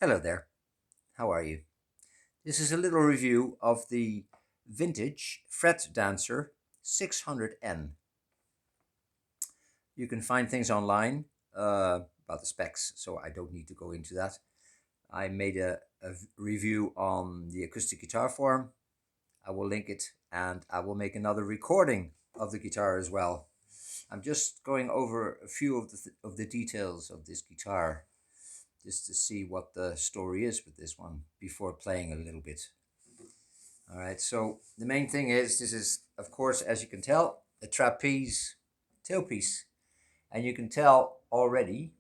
Hello there, how are you? This is a little review of the vintage Fretdancer 600N. You can find things online about the specs, so I don't need to go into that. I made a review on the acoustic guitar forum. I will link it and I will make another recording of the guitar as well. I'm just going over a few of the details of this guitar just to see what the story is with this one before playing a little bit. All right, so the main thing is this is, of course, as you can tell, a trapeze tailpiece. And you can tell already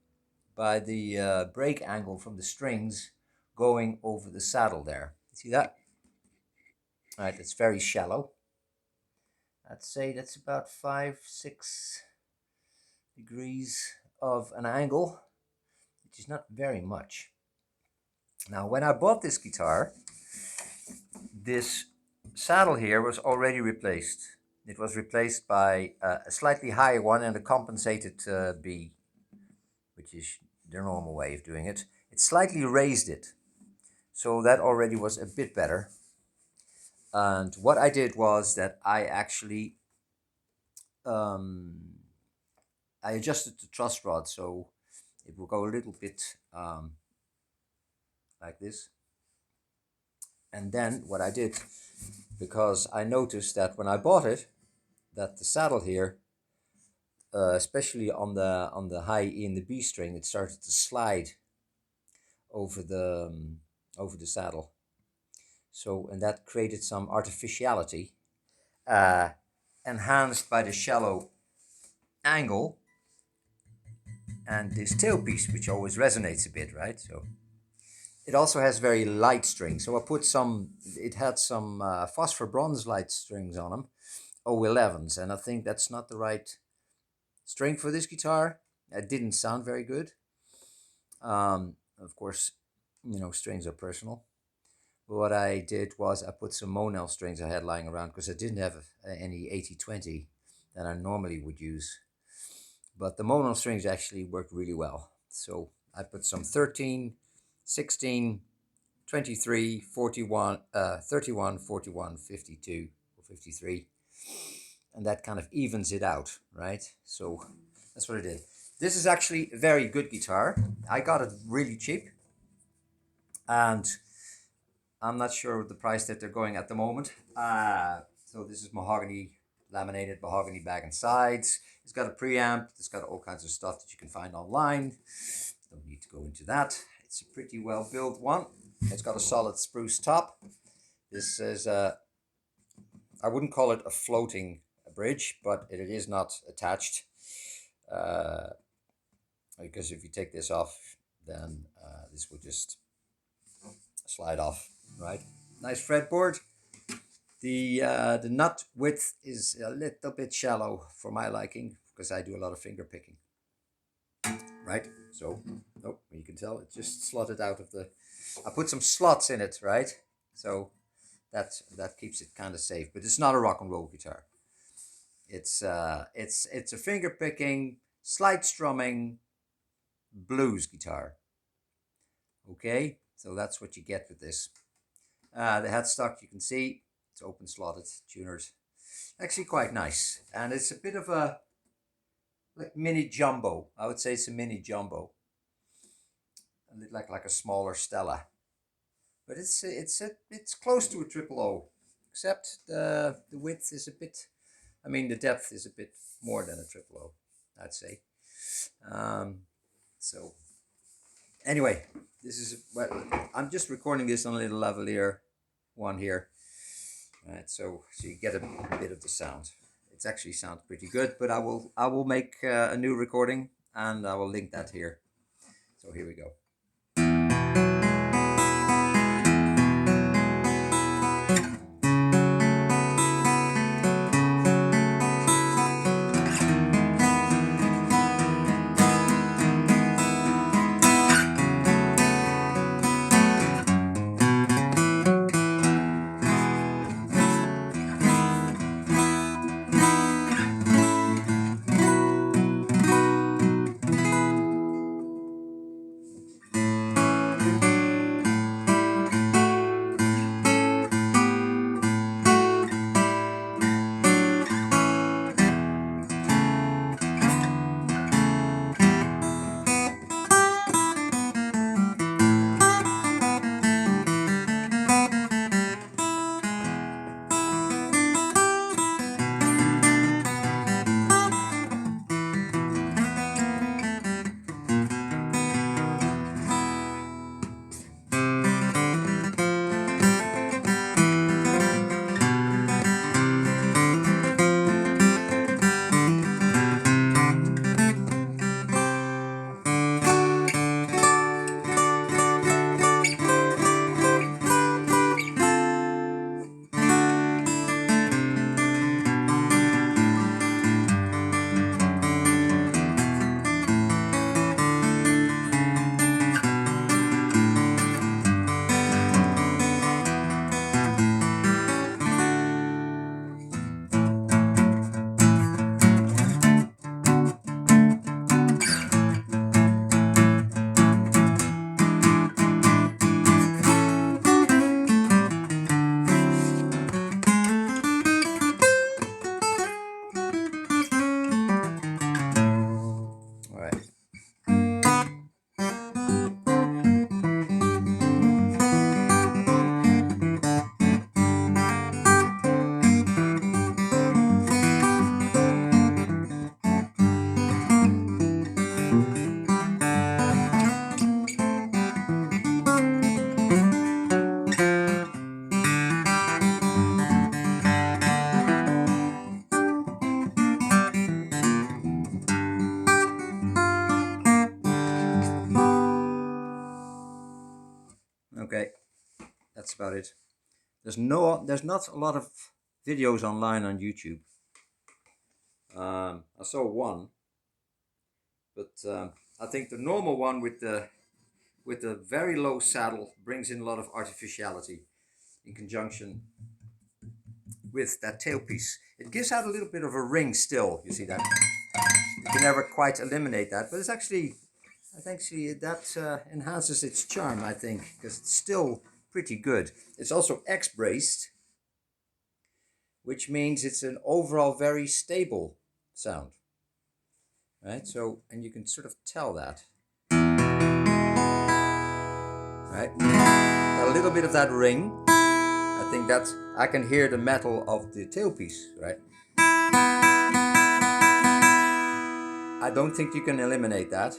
by the break angle from the strings going over the saddle there. See that? All right, that's very shallow. I'd say that's about 5-6 degrees of an angle, which is not very much. Now, when I bought this guitar, this saddle here was already replaced. It was replaced by a slightly higher one and a compensated B, which is the normal way of doing it. It slightly raised it, so that already was a bit better. And what I did was that I actually I adjusted the truss rod so it will go a little bit like this. And then what I did, because I noticed that when I bought it, that the saddle here, especially on the high E and the B string, it started to slide over the saddle. So, and that created some artificiality, uh, enhanced by the shallow angle and this tailpiece, which always resonates a bit, right? So it also has very light strings. So I put some, it had some phosphor bronze light strings on them, 011s, and I think that's not the right string for this guitar. It didn't sound very good. Of course, strings are personal. But what I did was I put some Monel strings I had lying around because I didn't have any 8020 that I normally would use. But the Monel strings actually worked really well. So I put some 13, 16, 23, 41, 31, 41, 52, or 53. And that kind of evens it out, right? So that's what I did. This is actually a very good guitar. I got it really cheap. And I'm not sure the price that they're going at the moment. So this is mahogany, laminated mahogany back and sides. It's got a preamp. It's got all kinds of stuff that you can find online. Don't need to go into that. It's a pretty well built one. It's got a solid spruce top. This is I wouldn't call it a floating bridge, but it is not attached. Because if you take this off, then this will just slide off, right? Nice fretboard. The nut width is a little bit shallow for my liking because I do a lot of finger picking, right? So, oh, you can tell it just slotted out of the. I put some slots in it, right? So that keeps it kind of safe. But it's not a rock and roll guitar. It's a finger picking, slight strumming blues guitar. Okay, so that's what you get with this. The headstock, you can see it's open slotted tuners, actually quite nice, and it's a bit of a like mini jumbo. I would say it's a mini jumbo, a little like a smaller Stella, but it's close to a triple O, except the width is a bit. I mean, the depth is a bit more than a triple O, I'd say. So anyway, this is well, I'm just recording this on a little lavalier one here. Right, so you get a bit of the sound. It actually sounds pretty good, but I will make a new recording and I will link that here. So here we go. Okay, that's about it. There's not a lot of videos online on YouTube. I saw one, but I think the normal one with the very low saddle brings in a lot of artificiality in conjunction with that tailpiece. It gives out a little bit of a ring still, you see that? You can never quite eliminate that, but it's actually, I think that enhances its charm, I think, because it's still pretty good. It's also X-braced, which means it's an overall very stable sound, right? So, and you can sort of tell that, right? A little bit of that ring. I think that's, I can hear the metal of the tailpiece, right? I don't think you can eliminate that.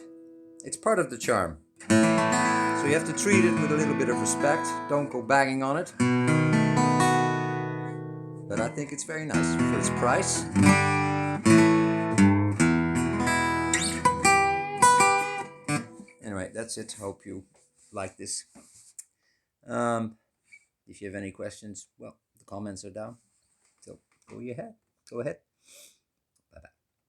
It's part of the charm. So you have to treat it with a little bit of respect. Don't go banging on it. But I think it's very nice for its price. Anyway, that's it. Hope you like this. If you have any questions, well, the comments are down. So go ahead.